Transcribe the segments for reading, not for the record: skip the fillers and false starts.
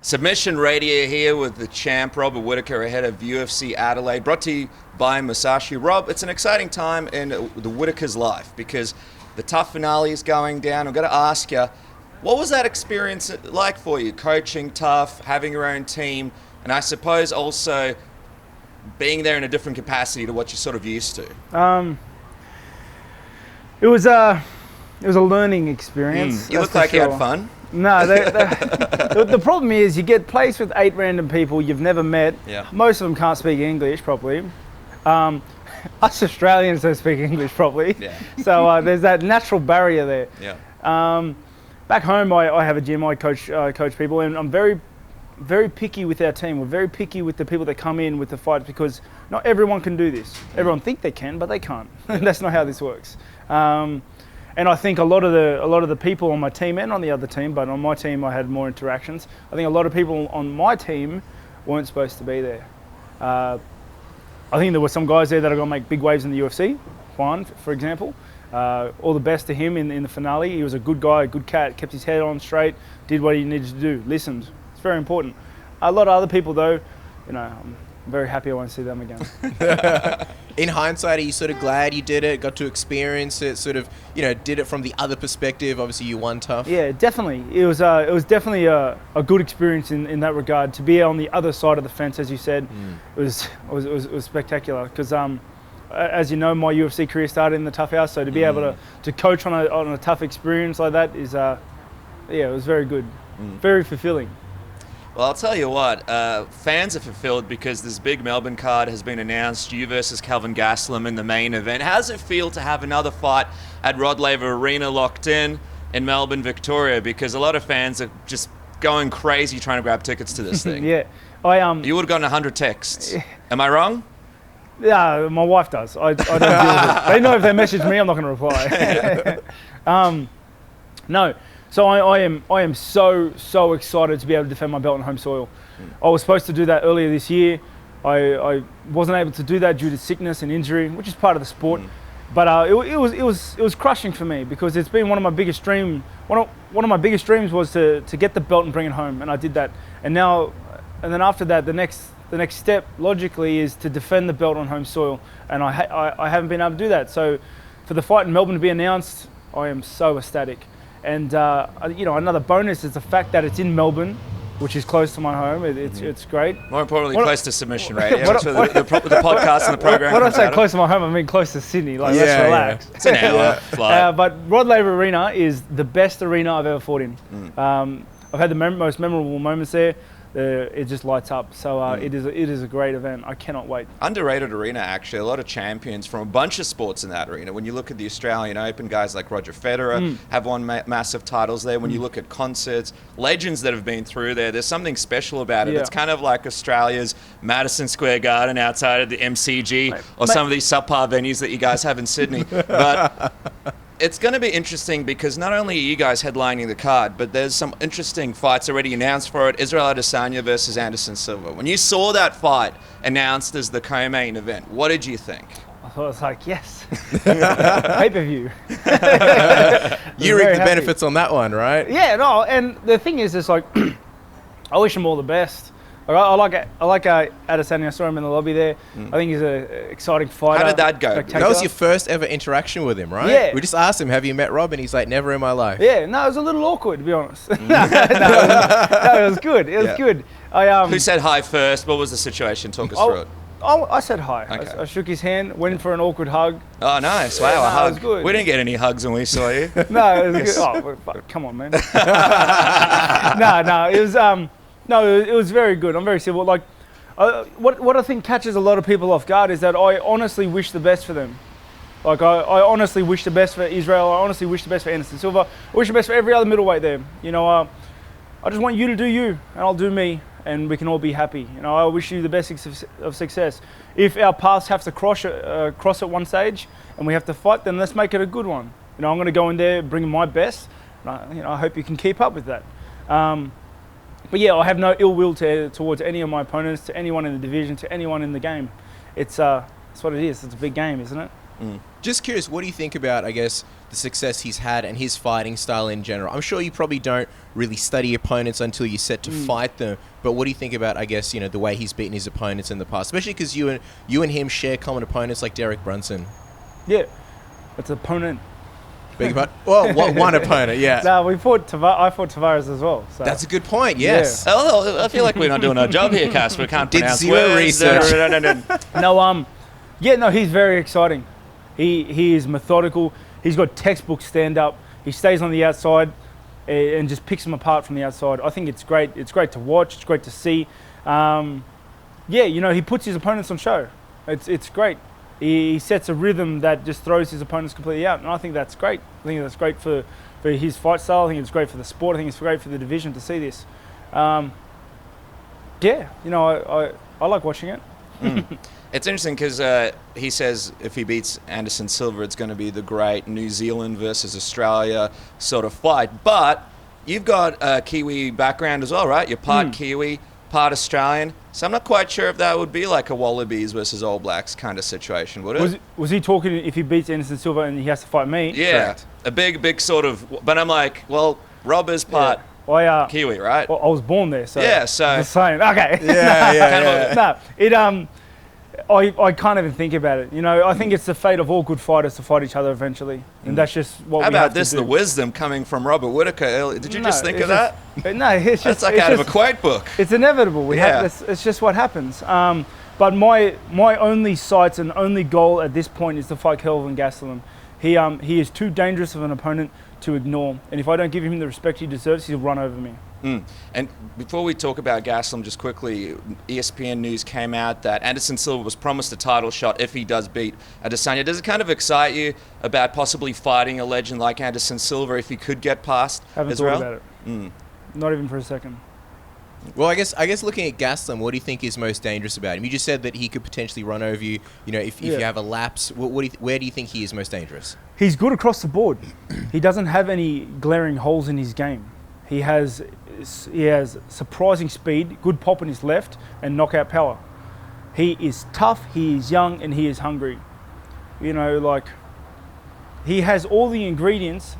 Submission Radio here with the champ, Robert Whittaker, ahead of UFC Adelaide, brought to you by Musashi. Rob, it's an exciting time in the Whittaker's life because the tough finale is going down. I'm going to ask you, what was that experience like for you? Coaching tough, having your own team, and I suppose also being there in a different capacity to what you're sort of used to. It was a learning experience. You look like you had fun. No, the problem is you get placed with 8 random people you've never met. Yeah. Most of them can't speak English properly. Us Australians don't speak English properly. Yeah. So there's that natural barrier there. Yeah. Back home, I have a gym. I coach people, and I'm very, very picky with our team. We're very picky with the people that come in with the fights because not everyone can do this. Everyone think they can, but they can't. That's not how this works. And I think a lot of the people on my team and on the other team, but on my team I had more interactions. I think a lot of people on my team weren't supposed to be there. I think there were some guys there that are going to make big waves in the UFC. Juan, for example. All the best to him in the finale. He was a good guy, a good cat, kept his head on straight, did what he needed to do, listened. It's very important. A lot of other people though, I'm very happy I won't see them again. In hindsight, are you sort of glad you did it, got to experience it, sort of, did it from the otother perspective? Obviously, you won tough. Yeah, definitely. It was definitely a good experience in that regard. To be on the other side of the fence, as you said, it was spectacular. Because as you know, my UFC career started in the Tough House, so to be able to coach on a tough experience like that is, it was very good, very fulfilling. Well, I'll tell you what, fans are fulfilled because this big Melbourne card has been announced, you versus Kelvin Gastelum in the main event. How does it feel to have another fight at Rod Laver Arena locked in Melbourne, Victoria? Because a lot of fans are just going crazy trying to grab tickets to this thing. Yeah. You would have gotten 100 texts. Am I wrong? Yeah, my wife does. I don't deal with it. They know if they message me, I'm not going to reply. No. So I am so excited to be able to defend my belt on home soil. I was supposed to do that earlier this year. I wasn't able to do that due to sickness and injury, which is part of the sport. But it was crushing for me because it's been one of my biggest dreams. One of my biggest dreams was to get the belt and bring it home, and I did that. And then after that, the next step logically is to defend the belt on home soil, and I haven't been able to do that. So for the fight in Melbourne to be announced, I am so ecstatic. And another bonus is the fact that it's in Melbourne, which is close to my home. It's great. More importantly, close to Submission Radio. That's where the podcast and the program. When I say close to my home, I mean close to Sydney. Let's relax. It's an hour flight. But Rod Laver Arena is the best arena I've ever fought in. I've had the most memorable moments there. It just lights up. So it is a great event. I cannot wait. Underrated arena, actually. A lot of champions from a bunch of sports in that arena. When you look at the Australian Open, guys like Roger Federer have won massive titles there. When you look at concerts, legends that have been through there, there's something special about it. It's kind of like Australia's Madison Square Garden outside of the MCG or some of these subpar venues that you guys have in Sydney. But it's going to be interesting because not only are you guys headlining the card, but there's some interesting fights already announced for it. Israel Adesanya versus Anderson Silva. When you saw that fight announced as the co-main event, what did you think? I thought it was like, yes, pay-per-view. You reap the benefits on that one, right? Yeah, no, and the thing is, it's like, I wish him all the best. I like Adesanya. I saw him in the lobby there. I think he's an exciting fighter. How did that go? That was your first ever interaction with him, right? Yeah. We just asked him, have you met Rob? And he's like, never in my life. Yeah, no, it was a little awkward, to be honest. No, it was good. It was good. Who said hi first? What was the situation? Talk us through it. I said hi. Okay. I shook his hand, went for an awkward hug. Oh, nice. Wow, a hug. It was good. We didn't get any hugs when we saw you. No, it was good. Oh, come on, man. No, it was... No, it was very good. I'm very civil. Like, what I think catches a lot of people off guard is that I honestly wish the best for them. Like, I honestly wish the best for Israel. I honestly wish the best for Anderson Silva. I wish the best for every other middleweight there. I just want you to do you, and I'll do me, and we can all be happy. I wish you the best of success. If our paths have to cross at one stage, and we have to fight, then let's make it a good one. I'm going to go in there, bring my best. And I hope you can keep up with that. But yeah, I have no ill will towards any of my opponents, to anyone in the division, to anyone in the game. It's what it is. It's a big game, isn't it? Just curious, what do you think about, I guess, the success he's had and his fighting style in general. I'm sure you probably don't really study opponents until you're set to fight them. But what do you think about, I guess, the way he's beaten his opponents in the past, especially because you and him share common opponents like Derek Brunson? Yeah, it's an opponent. Big part. Well, one opponent, yeah. No, I fought Tavares as well. So. That's a good point. Yes. Yeah. Oh, I feel like we're not doing our job here, Casper. We can't Did pronounce zero words. research. No, he's very exciting. He is methodical. He's got textbook stand up. He stays on the outside and just picks them apart from the outside. I think it's great. It's great to watch. It's great to see. He puts his opponents on show. It's great. He sets a rhythm that just throws his opponents completely out, and I think that's great. I think that's great for his fight style. I think it's great for the sport. I think it's great for the division to see this. I like watching it. It's interesting because he says if he beats Anderson Silva, it's going to be the great New Zealand versus Australia sort of fight. But you've got a Kiwi background as well, right? You're part Kiwi, part Australian. So I'm not quite sure if that would be like a Wallabies versus All Blacks kind of situation, would it? Was he talking if he beats Anderson Silva and he has to fight me? Yeah, Correct. a big sort of. But I'm like, well, Rob is part Kiwi, right? Well, I was born there, so yeah. So the same. Okay. I can't even think about it. I think it's the fate of all good fighters to fight each other eventually, and that's just what. How we have about this? to do. The wisdom coming from Robert Whittaker earlier. Did you just think of that? No, it's just That's like out of a quote book. It's inevitable. It's just what happens. But my only sights and only goal at this point is to fight Kelvin Gastelum. He is too dangerous of an opponent to ignore, and if I don't give him the respect he deserves, he'll run over me. And before we talk about Gastelum, just quickly, ESPN news came out that Anderson Silva was promised a title shot if he does beat Adesanya. Does it kind of excite you about possibly fighting a legend like Anderson Silva if he could get past Haven't Israel? thought about it. Not even for a second. Well, I guess looking at Gastelum, what do you think is most dangerous about him? You just said that he could potentially run over you. If you have a lapse, where do you think he is most dangerous? He's good across the board. He doesn't have any glaring holes in his game. He has surprising speed, good pop in his left, and knockout power. He is tough, he is young, and he is hungry. He has all the ingredients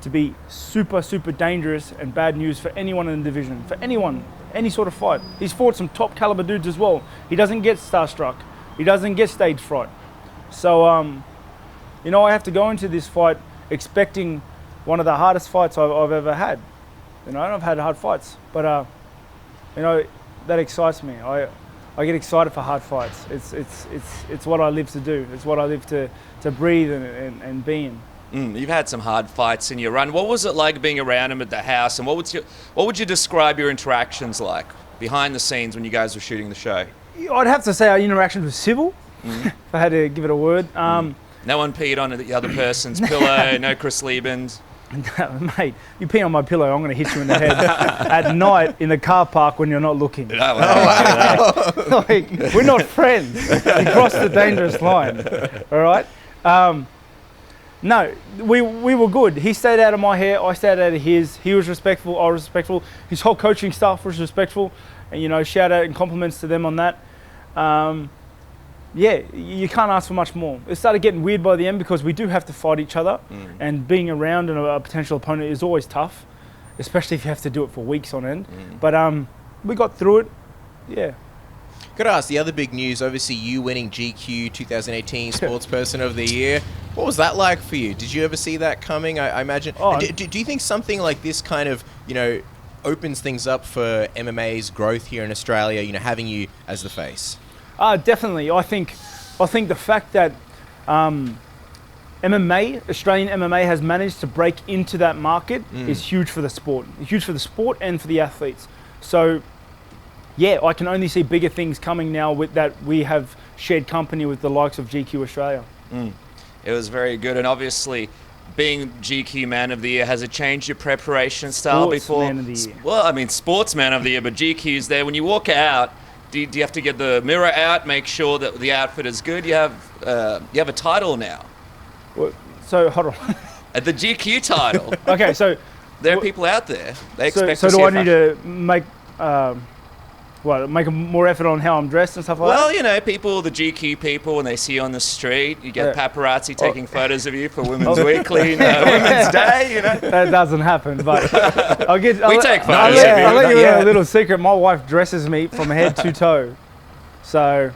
to be super, super dangerous and bad news for anyone in the division, for anyone, any sort of fight. He's fought some top caliber dudes as well. He doesn't get starstruck. He doesn't get stage fright. So, I have to go into this fight expecting one of the hardest fights I've ever had. I've had hard fights, but that excites me. I get excited for hard fights. It's what I live to do. It's what I live to breathe and be in. You've had some hard fights in your run. What was it like being around him at the house, and what would you describe your interactions like behind the scenes when you guys were shooting the show? I'd have to say our interactions were civil. If I had to give it a word. No one peed on the other person's pillow. No Chris Liebens. No, mate, you pee on my pillow, I'm going to hit you in the head at night in the car park when you're not looking. We're not friends. You crossed the dangerous line. All right? No, we were good. He stayed out of my hair. I stayed out of his. He was respectful. I was respectful. His whole coaching staff was respectful. And, shout out and compliments to them on that. You can't ask for much more. It started getting weird by the end because we do have to fight each other, and being around a potential opponent is always tough, especially if you have to do it for weeks on end. But we got through it. Yeah. Got to ask, the other big news, obviously you winning GQ 2018 Sportsperson of the Year. What was that like for you? Did you ever see that coming? I imagine. Do you think something like this kind of, opens things up for MMA's growth here in Australia, having you as the face? Definitely. I think the fact that Australian MMA has managed to break into that market is huge for the sport. Huge for the sport and for the athletes. So, I can only see bigger things coming now with that we have shared company with the likes of GQ Australia. It was very good, and obviously being GQ Man of the Year, has it changed your preparation style before? Man of the Year. Well, I mean, Sportsman of the Year, but GQ's there. When you walk out, do you have to get the mirror out, make sure that the outfit is good? You have a title now. So hold on. At the GQ title. Okay, so there are people out there. They expect. So to see do I need to make? What, make more effort on how I'm dressed and stuff like Well, that? you know, the GQ people, when they see you on the street, you get paparazzi taking photos of you for Women's Weekly, Women's Day, you know. That doesn't happen, but We take photos of you. I'll let you know a little secret. My wife dresses me from head to toe. So...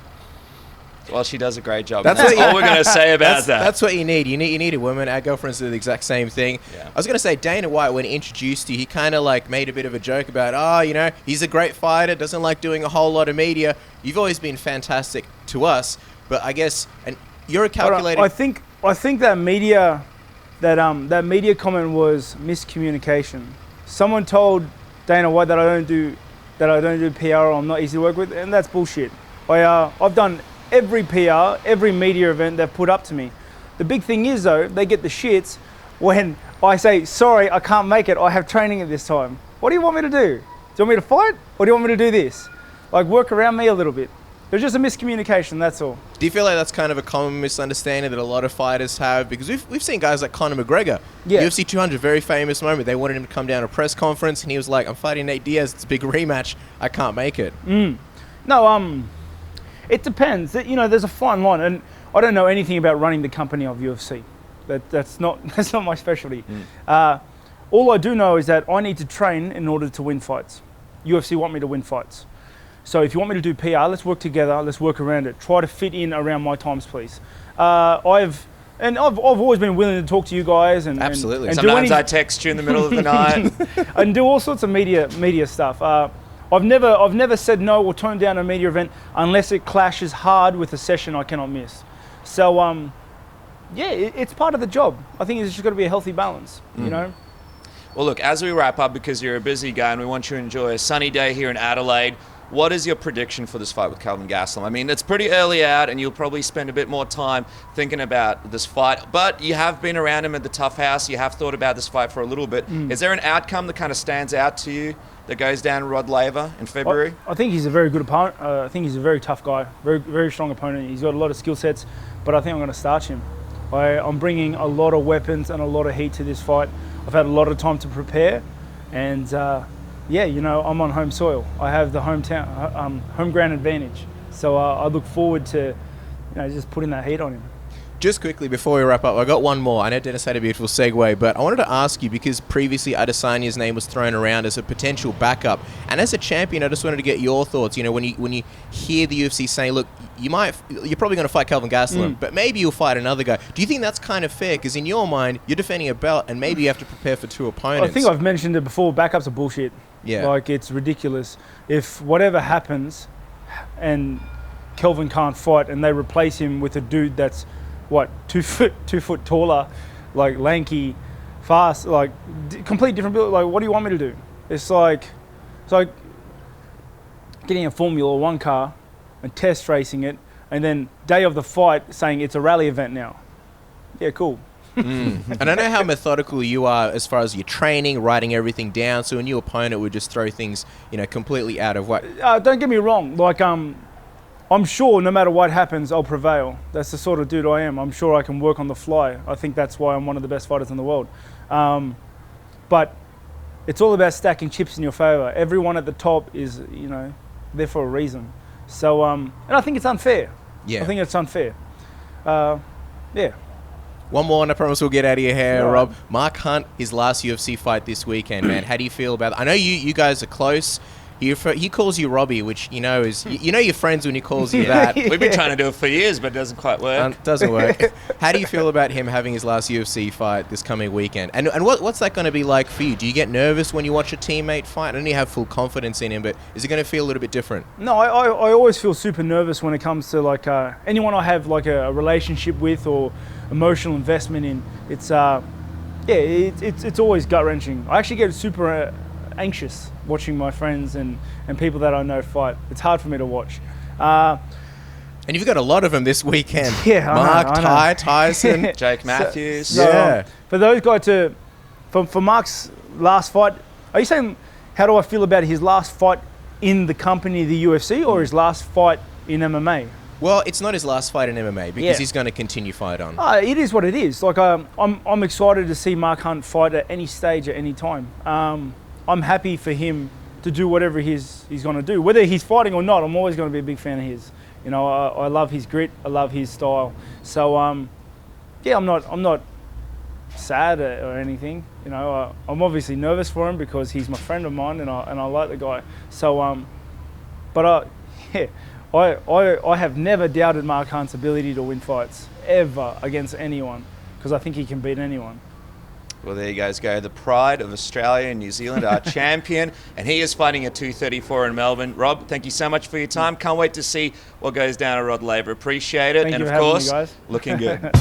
Well, she does a great job. That's all we're going to say about that. That's what you need. You need a woman. Our girlfriends do the exact same thing. Yeah. I was going to say, Dana White, when he introduced you, he kind of like made a bit of a joke about, you know, he's a great fighter, doesn't like doing a whole lot of media. You've always been fantastic to us, but I guess, and you're a calculated... I think that media comment was miscommunication. Someone told Dana White that I don't do PR or I'm not easy to work with, and that's bullshit. I've done every PR, every media event they've put up to me. The big thing is though, they get the shits when I say, sorry, I can't make it, I have training at this time. What do you want me to do? Do you want me to fight? Or do you want me to do this? Like, work around me a little bit. There's just a miscommunication, that's all. Do you feel like that's kind of a common misunderstanding that a lot of fighters have? Because we've seen guys like Conor McGregor. Yeah. UFC 200, very famous moment. They wanted him to come down to a press conference and he was like, I'm fighting Nate Diaz, it's a big rematch, I can't make it. No, it depends. You know, there's a fine line, and I don't know anything about running the company of UFC. That's not my specialty. All I do know is that I need to train in order to win fights. UFC want me to win fights. So if you want me to do PR, let's work together. Let's work around it. Try to fit in around my times, please. I've always been willing to talk to you guys and absolutely. And sometimes I text you in the middle of the night and do all sorts of media stuff. I've never said no or turned down a media event unless it clashes hard with a session I cannot miss. So it's part of the job. I think it's just got to be a healthy balance, you know. Well, look, as we wrap up, because you're a busy guy and we want you to enjoy a sunny day here in Adelaide, what is your prediction for this fight with Kelvin Gastelum? I mean, it's pretty early out and you'll probably spend a bit more time thinking about this fight, but you have been around him at the Tough House. You have thought about this fight for a little bit. Is there an outcome that kind of stands out to you that goes down Rod Laver in February? I think he's a very good opponent. I think he's a very tough guy, very, very strong opponent. He's got a lot of skill sets, but I think I'm going to starch him. I'm bringing a lot of weapons and a lot of heat to this fight. I've had a lot of time to prepare, and you know, I'm on home soil. I have the home ground advantage. So I look forward to, you know, just putting that heat on him. Just quickly, before we wrap up, I got one more. I know Dennis had a beautiful segue, but I wanted to ask you, because previously Adesanya's name was thrown around as a potential backup. And as a champion, I just wanted to get your thoughts. You know, when you hear the UFC saying, look, you're probably going to fight Kelvin Gastelum, but maybe you'll fight another guy. Do you think that's kind of fair? Because in your mind, you're defending a belt, and maybe you have to prepare for two opponents. I think I've mentioned it before, backups are bullshit. Yeah. Like, it's ridiculous. If whatever happens and Kelvin can't fight and they replace him with a dude that's, what, 2 foot taller, like lanky, fast, like complete different build. Like, what do you want me to do? It's like getting a Formula One car and test racing it, and then day of the fight saying it's a rally event now. Yeah, cool. And I know how methodical you are as far as your training, writing everything down, so a new opponent would just throw things, you know, completely out of whack. Don't get me wrong. Like, I'm sure no matter what happens, I'll prevail. That's the sort of dude I am. I'm sure I can work on the fly. I think that's why I'm one of the best fighters in the world. But it's all about stacking chips in your favor. Everyone at the top is, you know, there for a reason. So, and I think it's unfair. Yeah. I think it's unfair. Yeah. One more, and I promise we'll get out of your hair, Right. Rob. Mark Hunt, his last UFC fight this weekend, man. How do you feel about that? I know you guys are close. He calls you Robbie, which you know is you know you're friends when he calls you that. We've been trying to do it for years, but it doesn't quite work. Doesn't work. How do you feel about him having his last UFC fight this coming weekend? And what's that going to be like for you? Do you get nervous when you watch a teammate fight? I know you have full confidence in him, but is it going to feel a little bit different? No, I always feel super nervous when it comes to like anyone I have like a relationship with or emotional investment in. It's it's always gut wrenching. I actually get super anxious watching my friends and people that I know fight. It's hard for me to watch. And you've got a lot of them this weekend. Yeah, Mark, I know. Tyson, Jake Matthews. So, for those guys for Mark's last fight, are you saying how do I feel about his last fight in the company of the UFC or his last fight in MMA? Well, it's not his last fight in MMA because he's going to continue fight on. It is what it is. Like I'm excited to see Mark Hunt fight at any stage at any time. I'm happy for him to do whatever he's going to do. Whether he's fighting or not, I'm always going to be a big fan of his. You know, I love his grit. I love his style. So, yeah, I'm not sad or anything. You know, I'm obviously nervous for him because he's my friend of mine and I like the guy. So, but yeah, I have never doubted Mark Hunt's ability to win fights ever against anyone because I think he can beat anyone. Well, there you guys go. The pride of Australia and New Zealand, our champion, and he is fighting at 234 in Melbourne. Rob, thank you so much for your time. Can't wait to see what goes down at Rod Laver. Appreciate it. Thank and you of for having course, me, guys. looking good.